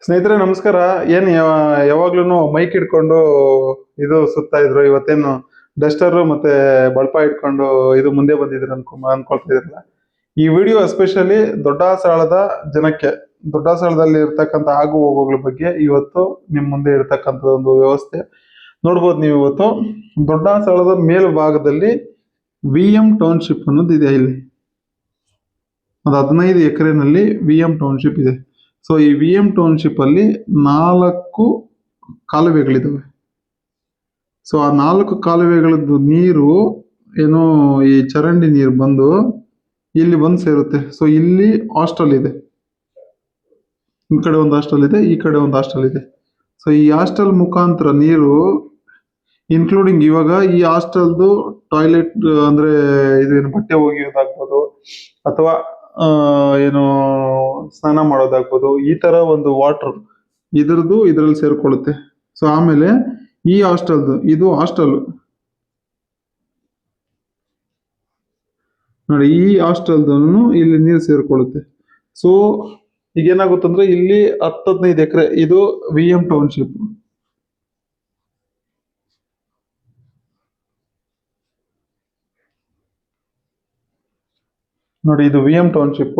ಸ್ನೇಹಿತರೆ ನಮಸ್ಕಾರ. ಏನ್ ಯಾವಾಗ್ಲೂ ಮೈಕ್ ಹಿಡ್ಕೊಂಡು ಇದು ಸುತ್ತಾ ಇದ್ರು, ಇವತ್ತೇನು ಡಸ್ಟರ್ ಮತ್ತೆ ಬಳಪ ಇಟ್ಕೊಂಡು ಇದು ಮುಂದೆ ಬಂದಿದ್ರು ಅನ್ಕೊಳ್ತಾ ಇದ್ರಲ್ಲ. ಈ ವಿಡಿಯೋ ಎಸ್ಪೆಷಲಿ ದೊಡ್ಡ ಸಾಳದ ಜನಕ್ಕೆ, ದೊಡ್ಡ ಸಾಳದಲ್ಲಿ ಇರ್ತಕ್ಕಂಥ ಆಗು ಹೋಗುಗಳ ಬಗ್ಗೆ ಇವತ್ತು ನಿಮ್ ಮುಂದೆ ಇರ್ತಕ್ಕಂಥ ಒಂದು ವ್ಯವಸ್ಥೆ ನೋಡ್ಬೋದು. ನೀವು ಇವತ್ತು ದೊಡ್ಡ ಸಾಳದ ಮೇಲ್ಭಾಗದಲ್ಲಿ VM ಟೌನ್ಶಿಪ್ ಅನ್ನೋದು ಇದೆ. ಇಲ್ಲಿ ಒಂದು 15 ಎಕರೆನಲ್ಲಿ VM ಟೌನ್ಶಿಪ್ ಇದೆ. ಸೊ ಈ VM ಟೌನ್ಶಿಪ್ ಅಲ್ಲಿ 4 ಕಾಲುವೆಗಳಿದಾವೆ. ಸೊ ಆ 4 ಕಾಲುವೆಗಳದ್ದು ನೀರು ಏನೋ ಈ ಚರಂಡಿ ನೀರು ಬಂದು ಇಲ್ಲಿ ಬಂದು ಸೇರುತ್ತೆ. ಸೊ ಇಲ್ಲಿ ಹಾಸ್ಟೆಲ್ ಇದೆ, ಈ ಕಡೆ ಒಂದು ಹಾಸ್ಟೆಲ್ ಇದೆ, ಈ ಕಡೆ ಒಂದು ಹಾಸ್ಟೆಲ್ ಇದೆ. ಸೊ ಈ ಹಾಸ್ಟೆಲ್ ಮುಖಾಂತರ ನೀರು ಇನ್ಕ್ಲೂಡಿಂಗ್ ಇವಾಗ ಈ ಹಾಸ್ಟೆಲ್ದು ಟಾಯ್ಲೆಟ್ ಅಂದ್ರೆ ಇದೇನು ಬಟ್ಟೆ ಒಗೆಯೋದಾಗ್ಬೋದು ಅಥವಾ ಏನು ಸ್ನಾನ ಮಾಡೋದಾಗ್ಬೋದು, ಈ ತರ ಒಂದು ವಾಟರ್ ಇದ್ರಲ್ಲಿ ಸೇರ್ಕೊಳ್ಳುತ್ತೆ. ಸೊ ಆಮೇಲೆ ಈ ಹಾಸ್ಟೆಲ್ದು, ಇದು ಹಾಸ್ಟೆಲ್ ನೋಡಿ, ಈ ಹಾಸ್ಟೆಲ್ದನ್ನು ಇಲ್ಲಿ ನೀರು ಸೇರ್ಕೊಳ್ಳುತ್ತೆ. ಸೊ ಈಗ ಏನಾಗುತ್ತಂದ್ರೆ ಇಲ್ಲಿ 10-15 ಎಕರೆ ಇದು VM ಟೌನ್ಶಿಪ್. ನೋಡಿ, ಇದು VM ಟೌನ್ಶಿಪ್.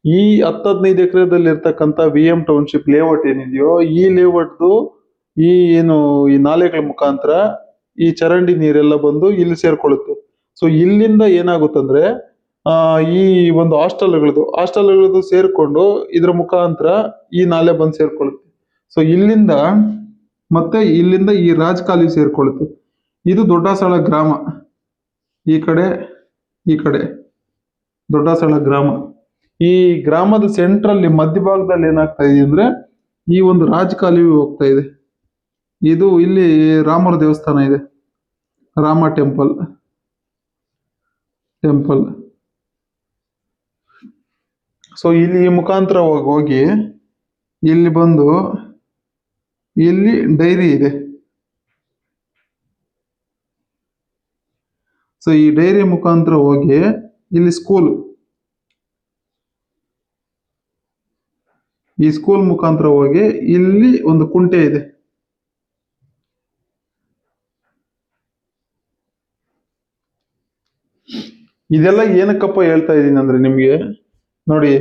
ಈ 10-15 ಎಕರೆದಲ್ಲಿ ಇರ್ತಕ್ಕಂಥ VM ಟೌನ್ಶಿಪ್ ಲೇಔಟ್ ಏನಿದೆಯೋ, ಈ ಲೇಔಟ್ದು ಈ ಏನು ಈ ನಾಲೆಗಳ ಮುಖಾಂತರ ಈ ಚರಂಡಿ ನೀರೆಲ್ಲ ಬಂದು ಇಲ್ಲಿ ಸೇರ್ಕೊಳ್ಳುತ್ತೆ. ಸೊ ಇಲ್ಲಿಂದ ಏನಾಗುತ್ತಂದ್ರೆ ಈ ಒಂದು ಹಾಸ್ಟೆಲ್ಗಳದ್ದು ಸೇರ್ಕೊಂಡು ಇದ್ರ ಮುಖಾಂತರ ಈ ನಾಲೆ ಬಂದು ಸೇರ್ಕೊಳ್ಳುತ್ತೆ. ಸೊ ಇಲ್ಲಿಂದ ಮತ್ತೆ ಇಲ್ಲಿಂದ ಈ ರಾಜಕಾಲಿ ಸೇರ್ಕೊಳ್ಳುತ್ತೆ. ಇದು ದೊಡ್ಡಸಾಳ ಗ್ರಾಮ, ಈ ಕಡೆ ದೊಡ್ಡಸಾಳ ಗ್ರಾಮ. ಈ ಗ್ರಾಮದ ಸೆಂಟ್ರಲ್ಲಿ ಮಧ್ಯಭಾಗದಲ್ಲಿ ಏನಾಗ್ತಾ ಇದೆ ಅಂದ್ರೆ ಈ ಒಂದು ರಾಜಕಾಲುವೆ ಹೋಗ್ತಾ ಇದೆ. ಇದು ಇಲ್ಲಿ ರಾಮರ ದೇವಸ್ಥಾನ ಇದೆ, ರಾಮ ಟೆಂಪಲ್. ಸೊ ಇಲ್ಲಿ ಈ ಮುಖಾಂತರ ಹೋಗಿ ಇಲ್ಲಿ ಬಂದು ಇಲ್ಲಿ ಡೈರಿ ಇದೆ. ಸೊ ಈ ಡೈರಿ ಮುಖಾಂತರ ಹೋಗಿ ಇಲ್ಲಿ ಸ್ಕೂಲ್, ಈ ಸ್ಕೂಲ್ ಮುಖಾಂತರ ಹೋಗಿ ಇಲ್ಲಿ ಒಂದು ಕುಂಟೆ ಇದೆ. ಇದೆಲ್ಲ ಏನಕ್ಕಪ್ಪ ಹೇಳ್ತಾ ಇದೀನಿ ಅಂದ್ರೆ ನಿಮ್ಗೆ ನೋಡಿ,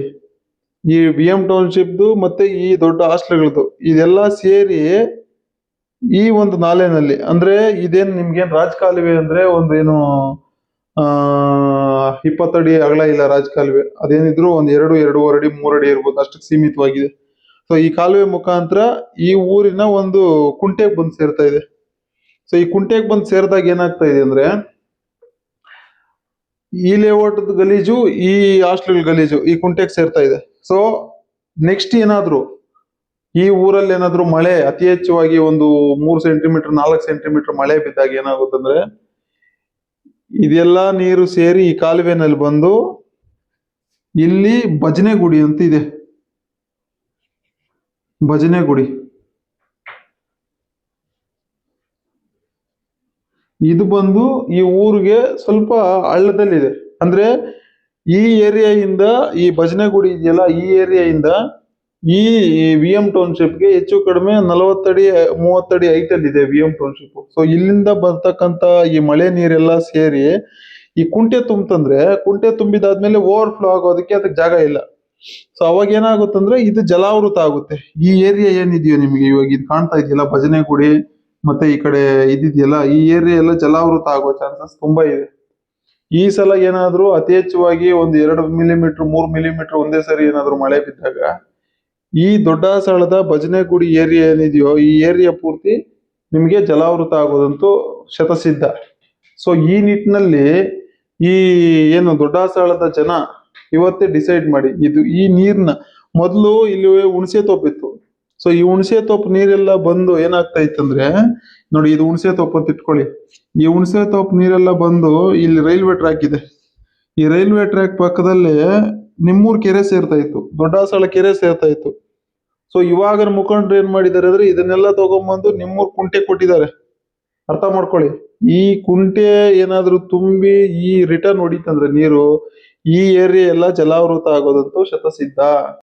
ಈ VM ಟೌನ್ಶಿಪ್ದು ಮತ್ತೆ ಈ ದೊಡ್ಡ ಹಾಸ್ಟೆಲ್ಗಳದ್ದು ಇದೆಲ್ಲ ಸೇರಿ ಈ ಒಂದು ನಾಲೆನಲ್ಲಿ, ಅಂದ್ರೆ ಇದೇನು ನಿಮ್ಗೇನ್ ರಾಜಕಾಲುವೆ ಅಂದ್ರೆ ಒಂದು ಏನು 20 ಅಡಿ ಅಗಲ ಇಲ್ಲ ರಾಜಕಾಲುವೆ. ಅದೇನಿದ್ರು ಒಂದ್ 2-2.5 ಅಡಿ 3 ಅಡಿ ಇರ್ಬೋದು, ಅಷ್ಟಕ್ಕೆ ಸೀಮಿತವಾಗಿದೆ. ಸೊ ಈ ಕಾಲುವೆ ಮುಖಾಂತರ ಈ ಊರಿನ ಒಂದು ಕುಂಟೆಗೆ ಬಂದು ಸೇರ್ತಾ ಇದೆ. ಸೊ ಈ ಕುಂಟೆಗೆ ಬಂದು ಸೇರಿದಾಗ ಏನಾಗ್ತಾ ಇದೆ ಅಂದ್ರೆ ಈ ಲೇಔಟ್ ಗಲೀಜು, ಈ ಹಾಸ್ಟೆಲ್ ಗಲೀಜು ಈ ಕುಂಟೆಗೆ ಸೇರ್ತಾ ಇದೆ. ಸೊ ನೆಕ್ಸ್ಟ್ ಏನಾದ್ರು ಈ ಊರಲ್ಲಿ ಏನಾದ್ರು ಮಳೆ ಅತಿ ಹೆಚ್ಚವಾಗಿ ಒಂದು 3 ಸೆಂಟಿಮೀಟರ್ 4 ಸೆಂಟಿಮೀಟರ್ ಮಳೆ ಬಿದ್ದಾಗ ಏನಾಗುತ್ತಂದ್ರೆ ಇದೆಲ್ಲ ನೀರು ಸೇರಿ ಈ ಕಾಲುವೆನಲ್ಲಿ ಬಂದು ಇಲ್ಲಿ ಭಜನೆ ಗುಡಿ ಅಂತ ಇದೆ, ಭಜನೆ ಗುಡಿ. ಇದು ಬಂದು ಈ ಊರಿಗೆ ಸ್ವಲ್ಪ ಹಳ್ಳದಲ್ಲಿದೆ. ಅಂದ್ರೆ ಈ ಏರಿಯಾಯಿಂದ ಈ ಭಜನೆ ಗುಡಿ ಇದೆಯಲ್ಲ, ಈ ಏರಿಯಾಯಿಂದ ಈ VM ಟೌನ್ಶಿಪ್ಗೆ ಹೆಚ್ಚು ಕಡಿಮೆ 40 ಅಡಿ 30 ಅಡಿ ಹೈಟ್ ಅಲ್ಲಿ ಇದೆ VM ಟೌನ್ಶಿಪ್. ಸೊ ಇಲ್ಲಿಂದ ಬರ್ತಕ್ಕಂತ ಈ ಮಳೆ ನೀರೆಲ್ಲ ಸೇರಿ ಈ ಕುಂಟೆ ತುಂಬಂದ್ರೆ, ಕುಂಟೆ ತುಂಬಿದಾದ್ಮೇಲೆ ಓವರ್ಫ್ಲೋ ಆಗೋದಕ್ಕೆ ಅದಕ್ಕೆ ಜಾಗ ಇಲ್ಲ. ಸೊ ಅವಾಗ ಏನಾಗುತ್ತಂದ್ರೆ ಇದು ಜಲಾವೃತ ಆಗುತ್ತೆ. ಈ ಏರಿಯಾ ಏನಿದೆಯೋ ನಿಮ್ಗೆ ಇವಾಗ ಇದು ಕಾಣ್ತಾ ಇದೆಯಲ್ಲ, ಭಜನೆ ಗುಡಿ ಮತ್ತೆ ಈ ಕಡೆ ಇದಿದೆಯಲ್ಲ, ಈ ಏರಿಯಾ ಎಲ್ಲ ಜಲಾವೃತ ಆಗೋ ಚಾನ್ಸಸ್ ತುಂಬಾ ಇದೆ. ಈ ಸಲ ಏನಾದ್ರೂ ಅತಿ ಹೆಚ್ಚವಾಗಿ ಒಂದು 2 ಮಿಲಿಮೀಟರ್ 3 ಮಿಲಿಮೀಟರ್ ಒಂದೇ ಸರಿ ಏನಾದ್ರು ಮಳೆ ಬಿದ್ದಾಗ ಈ ದೊಡ್ಡ ಸಾಳದ ಭಜನೆ ಗುಡಿ ಏರಿಯಾ ಏನಿದೆಯೋ ಈ ಏರಿಯಾ ಪೂರ್ತಿ ನಿಮ್ಗೆ ಜಲಾವೃತ ಆಗೋದಂತೂ ಶತಸಿದ್ಧ. ಸೊ ಈ ನಿಟ್ಟಿನಲ್ಲಿ ಈ ಏನು ದೊಡ್ಡ ಸಾಳದ ಜನ ಇವತ್ತೇ ಡಿಸೈಡ್ ಮಾಡಿ, ಈ ನೀರ್ನ ಮೊದಲು ಇಲ್ಲಿ ಹುಣಸೆ ತೋಪಿತ್ತು. ಸೊ ಈ ಹುಣಸೆ ತೋಪ್ ನೀರೆಲ್ಲ ಬಂದು ಏನಾಗ್ತಾ ಇತ್ತಂದ್ರೆ ನೋಡಿ, ಇದು ಹುಣಸೆ ತೋಪ್ ಅಂತ ಇಟ್ಕೊಳ್ಳಿ. ಈ ಹುಣಸೆ ತೋಪ್ ನೀರೆಲ್ಲ ಬಂದು ಇಲ್ಲಿ ರೈಲ್ವೆ ಟ್ರ್ಯಾಕ್ ಇದೆ. ಈ ರೈಲ್ವೆ ಟ್ರ್ಯಾಕ್ ಪಕ್ಕದಲ್ಲೇ ನಿಮ್ಮೂರ್ ಕೆರೆ ಸೇರ್ತಾ ಇತ್ತು, ದೊಡ್ಡಸಾಳ ಕೆರೆ ಸೇರ್ತಾ ಇತ್ತು. ಸೊ ಇವಾಗ ಮುಖಂಡರು ಏನ್ ಮಾಡಿದ್ದಾರೆ ಅಂದ್ರೆ ಇದನ್ನೆಲ್ಲ ತಗೊಂಡ್ಬಂದು ನಿಮ್ಮೂರ್ ಕುಂಟೆ ಕೊಟ್ಟಿದ್ದಾರೆ. ಅರ್ಥ ಮಾಡ್ಕೊಳ್ಳಿ, ಈ ಕುಂಟೆ ಏನಾದ್ರು ತುಂಬಿ ಈ ರಿಟರ್ನ್ ಹೊಡಿತಂದ್ರೆ ನೀರು, ಈ ಏರಿಯಾ ಎಲ್ಲ ಜಲಾವೃತ ಆಗೋದಂತೂ ಶತಸಿದ್ಧ.